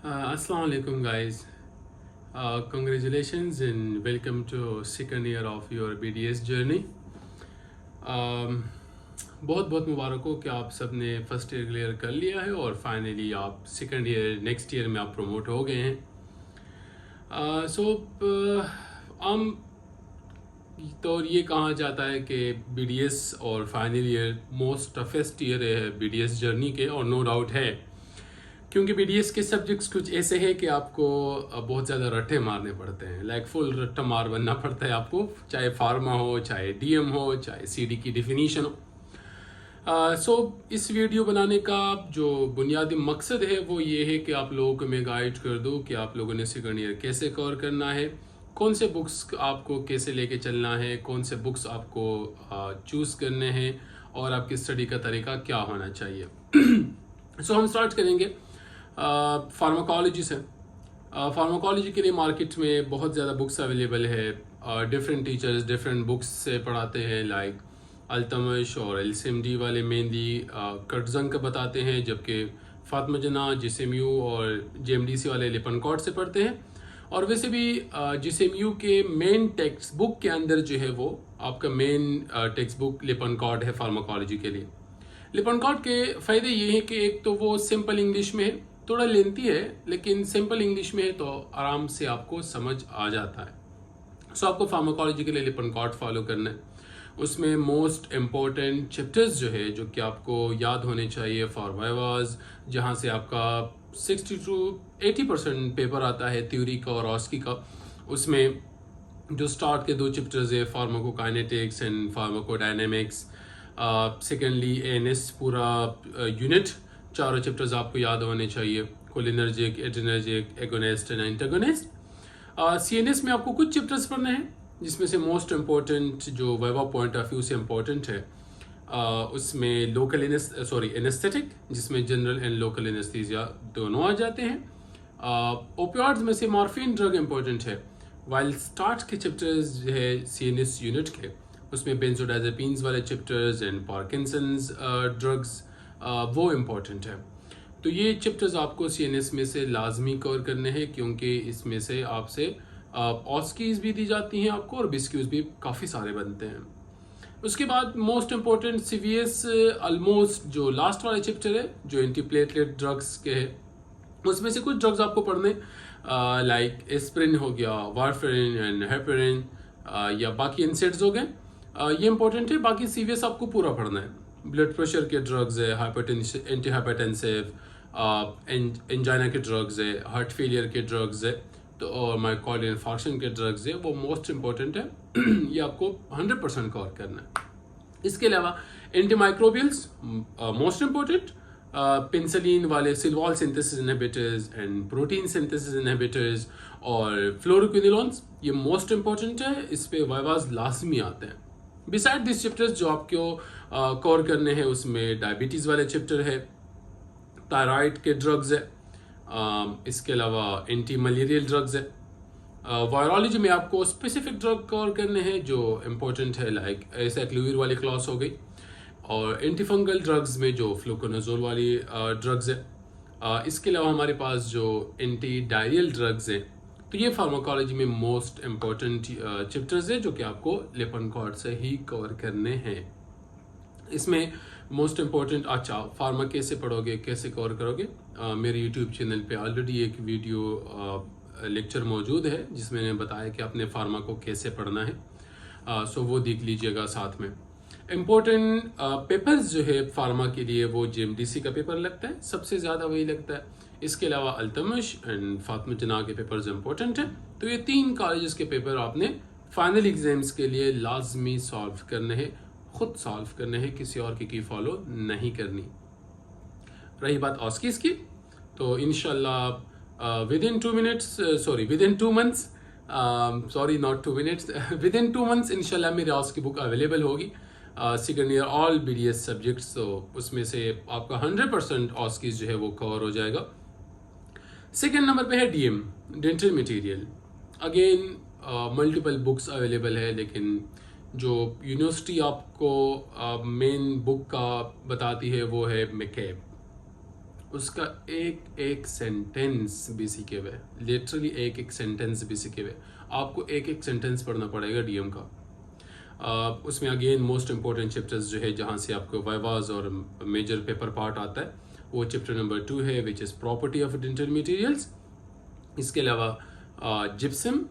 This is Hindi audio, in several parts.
Assalamu alaikum guys. Congratulations and welcome to second year of your BDS journey. बहुत बहुत मुबारक हो कि आप सब ने फर्स्ट ईयर क्लियर कर लिया है और फाइनली आप सेकंड ईयर नेक्स्ट ईयर में आप प्रमोट हो गए हैं. आम तो ये कहा जाता है कि BDS और final year most toughest year है BDS जर्नी के, और नो डाउट है क्योंकि BDS के सब्जेक्ट्स कुछ ऐसे हैं कि आपको बहुत ज़्यादा रट्टे मारने पड़ते हैं. लाइक फुल रट्टा मार बनना पड़ता है आपको, चाहे फार्मा हो, चाहे DM हो, चाहे CD की डिफिनीशन हो. इस वीडियो बनाने का जो बुनियादी मकसद है वो ये है कि आप लोगों को मैं गाइड कर दूं कि आप लोगों ने सेकंड ईयर कैसे कवर करना है, कौन से बुक्स आपको कैसे लेके चलना है, कौन से बुक्स आपको चूज़ करने हैं और आपकी स्टडी का तरीका क्या होना चाहिए. हम स्टार्ट करेंगे फार्माकोलॉजी से. फार्माकोलॉजी के लिए मार्केट में बहुत ज़्यादा बुक्स अवेलेबल है. डिफरेंट टीचर्स डिफरेंट बुक्स से पढ़ाते हैं. लाइक अल्तमश और LCMD वाले मेनली कर्टजंग का बताते हैं, जबकि फातिमा जना GCMU और JMDC वाले लिपनकॉट से पढ़ते हैं. और वैसे भी GCMU के मेन टेक्स्ट बुक के अंदर जो है वो आपका मेन टेक्स्ट बुक लिपनकॉट है फार्माकोलॉजी के लिए. लिपनकॉट के फ़ायदे ये हैं कि एक तो वो सिंपल इंग्लिश में है, थोड़ा लेंथी है लेकिन सिंपल इंग्लिश में है तो आराम से आपको समझ आ जाता है. आपको फार्माकोलॉजी के लिए लिपनकॉट फॉलो करना है. उसमें मोस्ट इम्पोर्टेंट चैप्टर्स जो है जो कि आपको याद होने चाहिए फॉर वाइवाज, जहाँ से आपका 60 to 80% पेपर आता है थ्योरी का और ऑस्की का. उसमें जो स्टार्ट के दो चैप्टर्स है pharmacokinetics and pharmacodynamics, secondly ANS पूरा यूनिट, चारों चैप्टर्स आपको याद होने चाहिए. Cholinergic, adrenergic, agonist and antagonist. CNS में आपको कुछ चैप्टर्स पढ़ने हैं जिसमें से मोस्ट इम्पोर्टेंट जो वाइवा पॉइंट ऑफ व्यू से इम्पोर्टेंट है उसमें लोकल एनेस्थेटिक, जिसमें जनरल एंड लोकल एनेस्थीसिया दोनों आ जाते हैं. ओपियोइड्स में से मॉर्फिन ड्रग इम्पोर्टेंट है. वाइल स्टार्ट के चैप्टर्स जो है CNS यूनिट के, उसमें बेंजोडाइजेपिन्स वाले चैप्टर्स एंड पार्किंसंस ड्रग्स वो इम्पोर्टेंट है. तो ये चैप्टर्स आपको CNS में से लाजमी कवर करने हैं क्योंकि इसमें से आपसे ऑस्कीज भी दी जाती हैं आपको और बिस्क्यूज भी काफ़ी सारे बनते हैं. उसके बाद मोस्ट इम्पोर्टेंट CVS ऑलमोस्ट जो लास्ट वाले चैप्टर है जो एंटीप्लेटलेट ड्रग्स के है, उसमें से कुछ ड्रग्स आपको पढ़ने लाइक एस्प्रिन हो गया, वारफेरिन एंड हेपेरिन या बाकी इंसेट्स हो गए. ये इंपॉर्टेंट है. बाकी CVS आपको पूरा पढ़ना है. ब्लड प्रेशर के ड्रग्स है, एंटी हाइपरटेंसिव, एंजाइना के ड्रग्स है, हार्ट फेलियर के ड्रग्स है तो और माइकोर्डियल इन्फार्क्शन के ड्रग्स है, वो मोस्ट इंपॉर्टेंट है. ये आपको 100% कवर करना है. इसके अलावा एंटीमाइक्रोबियल्स मोस्ट इंपॉर्टेंट, पेंसिलिन वाले cell wall synthesis inhibitors and protein synthesis inhibitors और फ्लोरोक्विनोलॉन्स, ये मोस्ट इंपॉर्टेंट है. इस पे वाइवाज लाजमी आते हैं. बिसाइड दिस चैप्टर्स जो आपको कवर करने हैं उसमें डायबिटीज़ वाले चैप्टर है, थायराइड के ड्रग्स है, इसके अलावा एंटी मलेरियल ड्रग्स है. वायरोलॉजी में आपको स्पेसिफिक ड्रग कवर करने हैं जो इम्पोर्टेंट है, लाइक एसाइक्लोविर वाली क्लॉस हो गई, और एंटीफंगल ड्रग्स में जो फ्लूकोनाजोल वाली ड्रग्स है. इसके अलावा हमारे पास जो एंटी डायरियल ड्रग्स है. तो ये फार्माकोलॉजी में मोस्ट इम्पोर्टेंट चैप्टर्स है जो कि आपको लिपनकॉट से ही कवर करने हैं. इसमें मोस्ट इम्पोर्टेंट, अच्छा फार्मा कैसे पढ़ोगे, कैसे कवर करोगे, मेरे यूट्यूब चैनल पे ऑलरेडी एक वीडियो लेक्चर मौजूद है जिसमें मैंने बताया कि अपने फार्मा को कैसे पढ़ना है. वो देख लीजिएगा. साथ में इम्पोर्टेंट पेपर्स जो है फार्मा के लिए वो JMDC का पेपर लगता है, सबसे ज़्यादा वही लगता है. इसके अलावा अल्तमश एंड फातिमा जना के पेपर्स इंपॉर्टेंट है. तो ये 3 कॉलेजेस के पेपर आपने फाइनल एग्जाम्स के लिए लाजमी सॉल्व करने हैं, खुद सॉल्व करने हैं, किसी और की फॉलो नहीं करनी. रही बात ऑस्कीज की, तो इंशाल्लाह within 2 months, sorry not 2 minutes, within 2 months इंशाल्लाह मेरी ऑस्की बुक अवेलेबल होगी. Second year all BDS subjects, तो उसमें से आपका 100% ऑस्कीज जो है वो कवर हो जाएगा. सेकेंड नंबर पे है DM dental material. Again multiple books available है, लेकिन जो यूनिवर्सिटी आपको मेन बुक का बताती है वो है मैकेब. उसका एक एक सेंटेंस भी सीखे हुए, लिटरली एक एक सेंटेंस भी सीखे हुए। आपको एक एक सेंटेंस पढ़ना पड़ेगा डीएम का। उसमें अगेन मोस्ट इंपॉर्टेंट चैप्टर्स जो है जहाँ से आपको वाइवाज और मेजर पेपर पार्ट आता है, वो चैप्टर नंबर 2 है which is property of dental materials. इसके अलावा gypsum,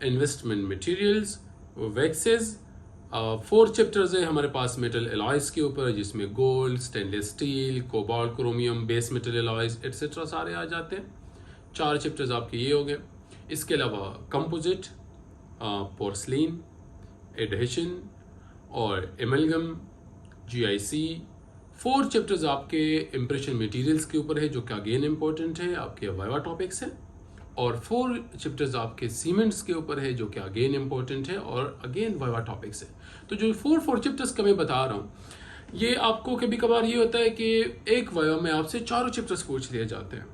investment materials, waxes. 4 chapters है हमारे पास मेटल एलॉयज के ऊपर, जिसमें gold, stainless steel, cobalt, chromium, base metal alloys etcetera सारे आ जाते हैं। 4 चैप्टर्स आपके ये हो गए। इसके अलावा कंपोजिट, पोर्सलिन, एडहेशन और एमलगम, जीआईसी। 4 चैप्टर्स आपके इम्प्रेशन मटेरियल्स के ऊपर है जो कि अगेन इंपॉर्टेंट है, आपके वाइवा टॉपिक्स है। और 4 चैप्टर्स आपके सीमेंट्स के ऊपर है जो कि अगेन इंपॉर्टेंट है और अगेन वाइवा टॉपिक्स है। तो जो 4 चैप्टर्स का मैं बता रहा हूँ, ये आपको कभी कभार ये होता है कि एक वाइवा में आपसे 4 चैप्टर्स पूछ लिए जाते हैं।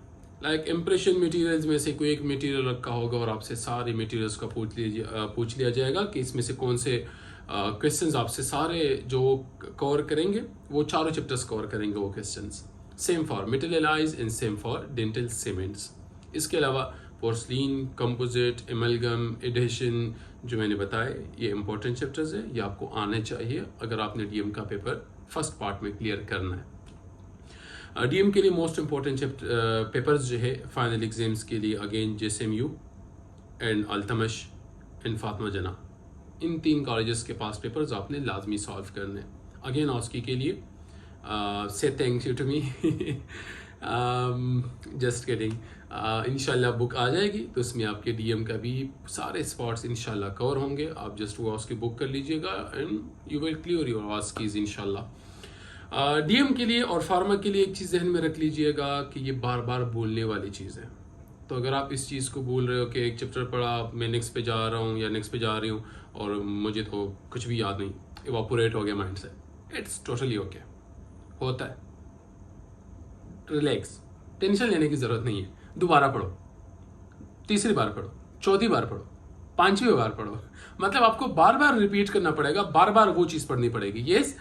लाइक इम्प्रेशन मटेरियल्स में से कोई एक मटेरियल रखा होगा और आपसे सारे मटेरियल्स का पूछ लिया जाएगा कि इसमें से कौन से क्वेश्चंस आपसे सारे जो कवर करेंगे, वो 4 चैप्टर्स कवर करेंगे वो questions. Same for metal alloys and same for dental cements. इसके अलावा पोर्सलिन, कंपोजिट, एमलगम, एडहेशन जो मैंने बताए, ये इंपॉर्टेंट चैप्टर्स है, ये आपको आने चाहिए अगर आपने डीएम का पेपर फर्स्ट पार्ट में क्लियर करना है। डीएम के लिए मोस्ट इंपॉर्टेंट पेपर्स जो है फाइनल एग्जाम्स के लिए again JSMU and Altamash and Fatima Jinnah, इन 3 कॉलेजेस के पास पेपर्स आपने लाजमी सॉल्व करने। अगेन ऑस्की के लिए से thanks you to me, just kidding. इंशाल्लाह बुक आ जाएगी तो उसमें आपके डीएम का भी सारे स्पॉट्स इंशाल्लाह कवर होंगे। आप जस्ट वो ऑस्की बुक कर लीजिएगा and you will clear your ऑस्कीज इंशाल्लाह। डीएम के लिए और फार्मा के लिए एक चीज़ जहन में रख लीजिएगा कि ये बार बार बोलने वाली चीज़ है। तो अगर आप इस चीज़ को बोल रहे हो कि एक चैप्टर पढ़ा, मैं नेक्स्ट पे जा रहा हूँ या नेक्स्ट पे जा रही हूँ और मुझे तो कुछ भी याद नहीं, इवापोरेट हो गया माइंड से, इट्स टोटली ओके, होता है। रिलैक्स, टेंशन लेने की ज़रूरत नहीं है। दोबारा पढ़ो, तीसरी बार पढ़ो, चौथी बार पढ़ो, 5वीं बार पढ़ो, मतलब आपको बार बार रिपीट करना पड़ेगा, बार बार वो चीज़ पढ़नी पड़ेगी। यस,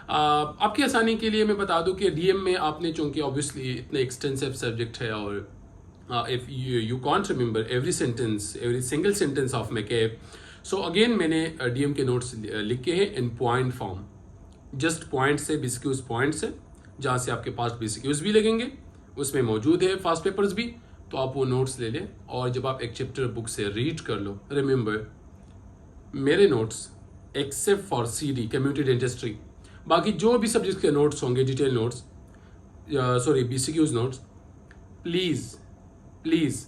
आपकी आसानी के लिए मैं बता दूं कि डीएम में आपने, चूंकि ऑब्वियसली इतने एक्सटेंसिव सब्जेक्ट है और if you can't remember every single sentence of McCabe, so again मैंने डीएम के नोट्स लिखे हैं इन पॉइंट फॉर्म, जस्ट पॉइंट से BCQs पॉइंट से, जहाँ से आपके पास BCQs भी लगेंगे, उसमें मौजूद है फास्ट पेपर्स भी, तो आप वो नोट्स ले लें और जब आप एक चैप्टर बुक से रीड कर लो, रिमेंबर मेरे notes except for CD community dentistry, बाकी जो भी सब्जेक्ट के नोट्स होंगे, detail notes, sorry BCQs notes, please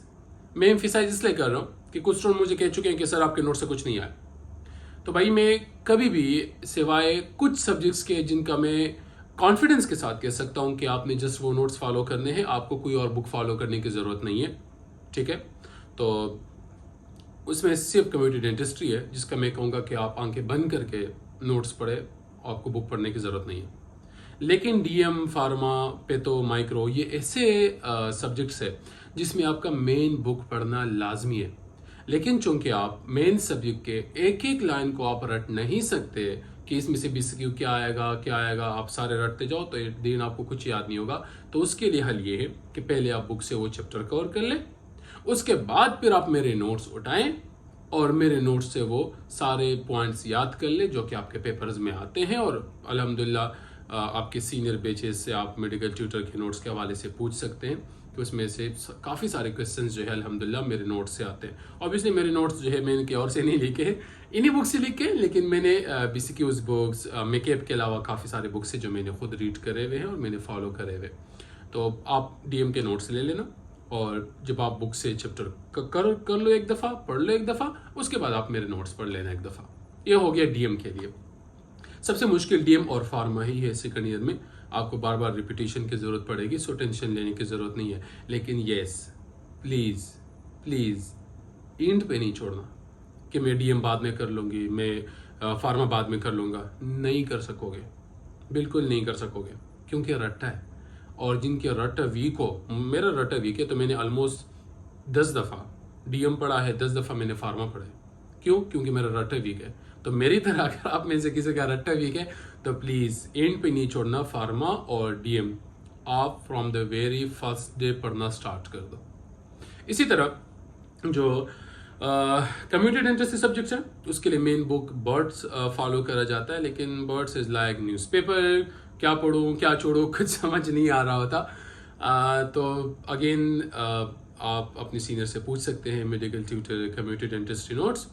मैं एम्फिसाइज इसलिए कर रहा हूँ कि कुछ स्टूडेंट मुझे कह चुके हैं कि सर आपके नोट्स से कुछ नहीं आया। तो भाई मैं कभी भी सिवाय कुछ सब्जेक्ट्स के जिनका मैं कॉन्फिडेंस के साथ कह सकता हूँ कि आपने जस्ट वो नोट्स फॉलो करने हैं, आपको कोई और बुक फॉलो करने की ज़रूरत नहीं है, ठीक है। तो उसमें सिर्फ कम्युनिटी डेंटिस्ट्री है जिसका मैं कहूँगा कि आप आंखें बंद करके नोट्स पढ़े, आपको बुक पढ़ने की ज़रूरत नहीं है। लेकिन डीएम, फार्मा, पेथो, माइक्रो, ये ऐसे सब्जेक्ट्स है जिसमें आपका मेन बुक पढ़ना लाजमी है। लेकिन चूंकि आप मेन सब्जेक्ट के एक एक लाइन को आप रट नहीं सकते कि इसमें से BCQ क्या आएगा, आप सारे रटते जाओ तो एक दिन आपको कुछ याद नहीं होगा। तो उसके लिए हल ये है कि पहले आप बुक से वो चैप्टर कवर कर लें, उसके बाद फिर आप मेरे नोट्स उठाएं और मेरे नोट्स से वो सारे पॉइंट्स याद कर लें जो कि आपके पेपर्स में आते हैं। और अल्हम्दुलिल्लाह आपके सीनियर बैचेस से आप मेडिकल ट्यूटर के नोट्स के हवाले से पूछ सकते हैं कि उसमें से काफ़ी सारे क्वेश्चंस जो है अल्हम्दुलिल्लाह मेरे नोट्स से आते हैं। ऑब्वियसली मेरे नोट्स जो है मैंने किसी और से नहीं लिखे, इन्हीं बुक से लिखे, लेकिन मैंने BCQs बुक्स, मेकअप के अलावा काफ़ी सारे बुक्स से जो मैंने खुद रीड करे हुए हैं और मैंने फॉलो करे हुए। तो आप डीएम के नोट्स ले लेना और जब आप बुक से चैप्टर कर लो एक दफ़ा, पढ़ लो एक दफ़ा, उसके बाद आप मेरे नोट्स पढ़ लेना एक दफ़ा। ये हो गया डीएम के लिए। सबसे मुश्किल डीएम और फार्मा ही है सेकंड ईयर में, आपको बार बार रिपीटेशन की ज़रूरत पड़ेगी, सो टेंशन लेने की ज़रूरत नहीं है। लेकिन येस, प्लीज़ एंड पे नहीं छोड़ना कि मैं डीएम बाद में कर लूँगी, मैं फार्मा बाद में कर लूँगा। नहीं कर सकोगे, बिल्कुल नहीं कर सकोगे, क्योंकि रट्टा है। और जिनके रट्टा वीक हो, मेरा रट्टा वीक है तो मैंने ऑलमोस्ट 10 दफ़ा डीएम पढ़ा है, 10 दफ़ा मैंने फार्मा पढ़ा है। क्यों? क्योंकि मेरा रट्टा वीक है। तो मेरी तरह अगर आप में से किसी का रट्टा वीक है तो प्लीज़ एंड पे नहीं छोड़ना फार्मा और डीएम, आप from the very first day पढ़ना स्टार्ट कर दो। इसी तरह जो कम्युनिटी इंटरेस्ट सब्जेक्ट्स हैं उसके लिए मेन बुक बर्ड्स फॉलो करा जाता है, लेकिन बर्ड्स इज लाइक न्यूज़पेपर, क्या पढ़ूँ क्या छोड़ूँ कुछ समझ नहीं आ रहा होता। तो अगेन आप अपने सीनियर से पूछ सकते हैं medical tutor community dentist notes.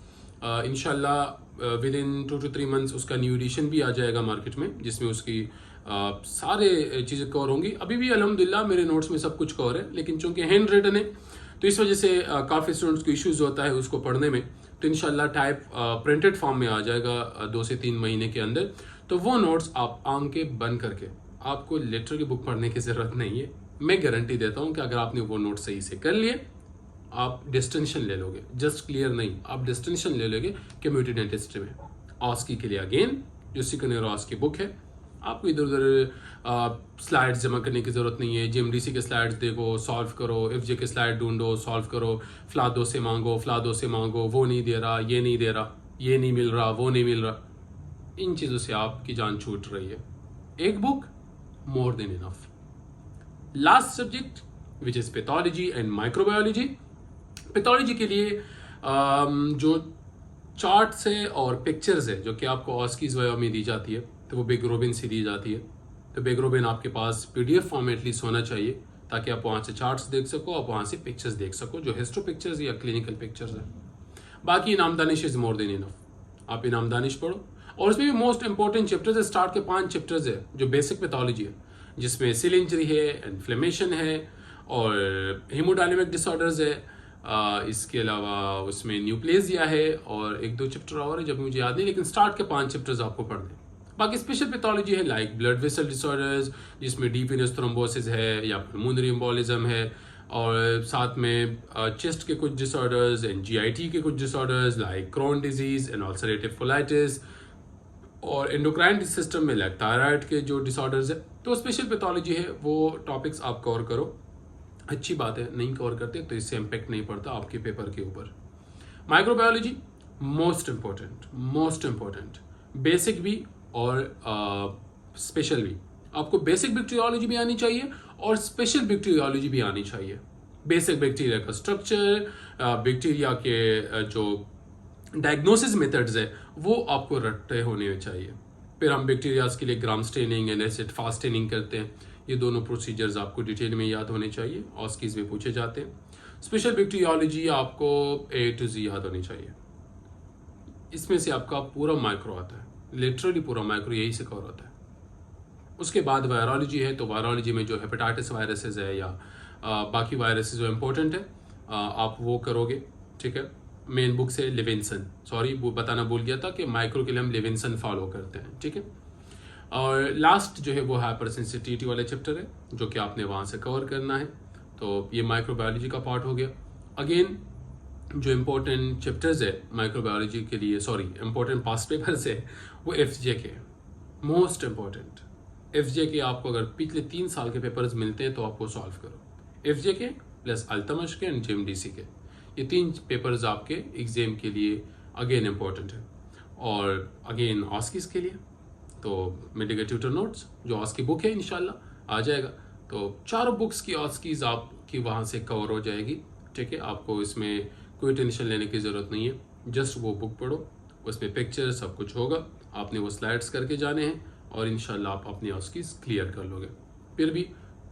इंशाल्लाह विद इन 2 to 3 मंथ्स उसका न्यू एडिशन भी आ जाएगा मार्केट में, जिसमें उसकी सारे चीज़ें कवर होंगी। अभी भी अल्हम्दुलिल्लाह मेरे नोट्स में सब कुछ कवर है, लेकिन चूंकि हैंड रिटन है तो इस वजह से काफ़ी स्टूडेंट्स को इश्यूज होता है उसको पढ़ने में। तो इंशाल्लाह टाइप प्रिंटेड फॉर्म में आ जाएगा 2 से 3 महीने के अंदर। तो वो नोट्स आप आंखें बंद करके, आपको लिटरली बुक पढ़ने की ज़रूरत नहीं है। मैं गारंटी देता हूँ कि अगर आपने वो नोट सही से कर लिए आप डिस्टिंक्शन ले लोगे, जस्ट क्लियर नहीं, आप डिस्टिंक्शन ले लोगे कम्युनिटी डेंटिस्ट्री में। ऑस्की के लिए अगेन जो सेकंड ईयर ऑस्की बुक है, आपको इधर उधर स्लाइड्स जमा करने की ज़रूरत नहीं है। जीएमडीसी के स्लाइड्स देखो, सॉल्व करो, एफजे के स्लाइड ढूंढो, सॉल्व करो, फ्लादो से मांगो, फ्लादो से मांगो, वो नहीं दे रहा, ये नहीं दे रहा, ये नहीं मिल रहा, वो नहीं मिल रहा। इन चीज़ों से आपकी जान छूट रही है। एक book more than enough. Last subject which is pathology and microbiology. Pathology के लिए जो चार्ट्स है और पिक्चर्स है जो कि आपको ऑस्कीज वगैरह में दी जाती है, तो वो बेग्रोबिन से दी जाती है। तो बेग्रोबिन आपके पास पीडीएफ फॉर्म में एटलीस्ट होना चाहिए, ताकि आप वहाँ से चार्ट्स देख सको, आप वहाँ से पिक्चर्स देख सको जो हिस्टो पिक्चर्स या क्लिनिकल पिक्चर्स है। बाकी इनाम Danish is more than enough. आप इनाम दानिश पढ़ो, और उसमें भी मोस्ट इंपॉर्टेंट चैप्टर्स है, स्टार्ट के 5 चैप्टर्स है जो बेसिक पैथोलॉजी है, जिसमें सेल इंजरी है, इन्फ्लेमेशन है और हेमोडायनेमिक डिसऑर्डर्स है। इसके अलावा उसमें न्यूप्लेजिया है और 1-2 चैप्टर और है जब मुझे याद नहीं, लेकिन स्टार्ट के 5 चैप्टर्स आपको पढ़ने। बाकी स्पेशल पैथोलॉजी है लाइक ब्लड वेसल डिसऑर्डर्स, जिसमें डीप वेनस थ्रोम्बोसिस है या पल्मोनरी एम्बोलिज्म है, और साथ में चेस्ट के कुछ डिसऑर्डर्स एंड जीआईटी के कुछ disorders like Crohn disease and ulcerative colitis, और एंडोक्राइन सिस्टम में लाइक थायराइड के जो डिसऑर्डर्स है। तो स्पेशल पैथोलॉजी है, वो टॉपिक्स आप कवर करो। अच्छी बात है, नहीं कवर करते तो इससे इम्पैक्ट नहीं पड़ता आपके पेपर के ऊपर। माइक्रोबायोलॉजी मोस्ट इम्पोर्टेंट, बेसिक भी और स्पेशल भी। आपको बेसिक बैक्टीरियोलॉजी भी आनी चाहिए और स्पेशल बैक्टीरियोलॉजी भी आनी चाहिए। बेसिक बैक्टीरिया का स्ट्रक्चर, बैक्टीरिया के जो डायग्नोसिस मेथड्स है वो आपको रट्टे होने चाहिए। फिर हम बैक्टीरियाज के लिए gram staining and acid fast staining करते हैं, ये दोनों प्रोसीजर्स आपको डिटेल में याद होने चाहिए, ऑस्कीज में पूछे जाते हैं। स्पेशल बैक्टीरियोलॉजी आपको A to Z याद होनी चाहिए। इसमें से आपका पूरा माइक्रो आता है, लिटरली पूरा माइक्रो यही से कवर होता है। उसके बाद वायरोलॉजी है, तो वायरोलॉजी में जो हेपेटाइटिस वायरसेस है या बाकी वायरसेस जो इम्पोर्टेंट है आप वो करोगे, ठीक है। मेन बुक से लिविंसन, सॉरी वो बताना भूल गया था कि माइक्रो के लिए हम लिविंसन फॉलो करते हैं, ठीक है। और लास्ट जो है वो हाइपर सेंसिटिविटी वाले चैप्टर है जो कि आपने वहाँ से कवर करना है। तो ये माइक्रोबायोलॉजी का पार्ट हो गया। अगेन जो इम्पोर्टेंट चैप्टर्स है माइक्रोबायोलॉजी के लिए, सॉरी इम्पोर्टेंट पास्ट पेपर्स है, वो एफजे के मोस्ट इम्पोर्टेंट। एफजे के आपको अगर पिछले 3 साल के पेपर्स मिलते हैं तो आप वो सॉल्व करो। एफजे के प्लस अल्तमश के एंड जीएमडीसी के, ये 3 पेपर्स आपके एग्जाम के लिए अगेन इम्पोर्टेंट है। और अगेन ऑस्कीज के लिए तो मेडिकल ट्यूटर नोट्स जो ऑस्की बुक है इंशाल्लाह आ जाएगा। तो 4 बुक्स की ऑस्कीज आपकी वहाँ से कवर हो जाएगी, ठीक है। आपको इसमें कोई टेंशन लेने की ज़रूरत नहीं है, जस्ट वो बुक पढ़ो, उसमें पिक्चर सब कुछ होगा, आपने वो स्लाइड्स करके जाने हैं और इंशाल्लाह आप अपनी ऑस्कीज क्लियर कर लोगे। फिर भी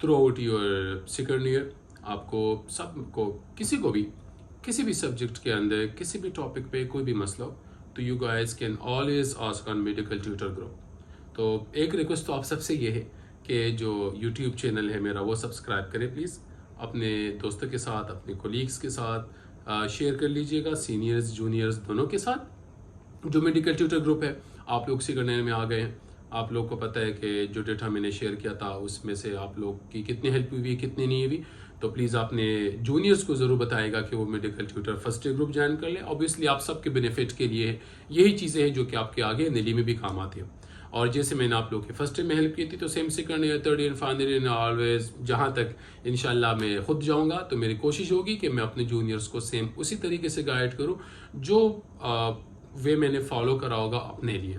through out your second year आपको सबको, किसी को भी किसी भी सब्जेक्ट के अंदर किसी भी टॉपिक पे कोई भी मसला हो तो you guys can always ask on medical tutor group. तो एक रिक्वेस्ट तो आप सबसे ये है कि जो यूट्यूब चैनल है मेरा वो सब्सक्राइब करें प्लीज़, अपने दोस्तों के साथ, अपने कोलीग्स के साथ शेयर कर लीजिएगा, सीनियर्स जूनियर्स दोनों के साथ। जो मेडिकल ट्यूटर ग्रुप है आप लोग सेकंड ईयर में आ गए हैं, आप लोग को पता है कि जो डेटा मैंने शेयर किया था उसमें से आप लोग की कितनी हेल्प हुई, कितनी नहीं हुई। तो प्लीज़ आपने जूनियर्स को ज़रूर बताएगा कि वो medical tutor first year group join कर ले। ऑब्वियसली आप सबके बेनिफिट के लिए यही चीज़ें हैं जो कि आपके आगे नीली में भी काम आती है। और जैसे मैंने आप लोग के फर्स्ट ईयर में हेल्प की थी तो same second year, third year, final year always, जहाँ तक इंशाल्लाह मैं खुद जाऊँगा तो मेरी कोशिश होगी कि मैं अपने जूनियर्स को सेम उसी तरीके से गाइड करूँ जो वे मैंने फॉलो करा होगा अपने लिए,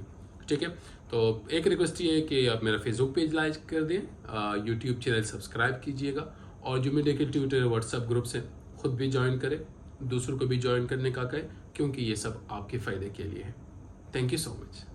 ठीक है, तो एक रिक्वेस्ट ये है कि आप मेरा फेसबुक पेज लाइक कर दें, यूट्यूब चैनल सब्सक्राइब कीजिएगा, और जो मेरे के ट्विटर व्हाट्सएप ग्रुप्स हैं खुद भी ज्वाइन करें, दूसरों को भी ज्वाइन करने का कहें, क्योंकि ये सब आपके फ़ायदे के लिए है। Thank you so much.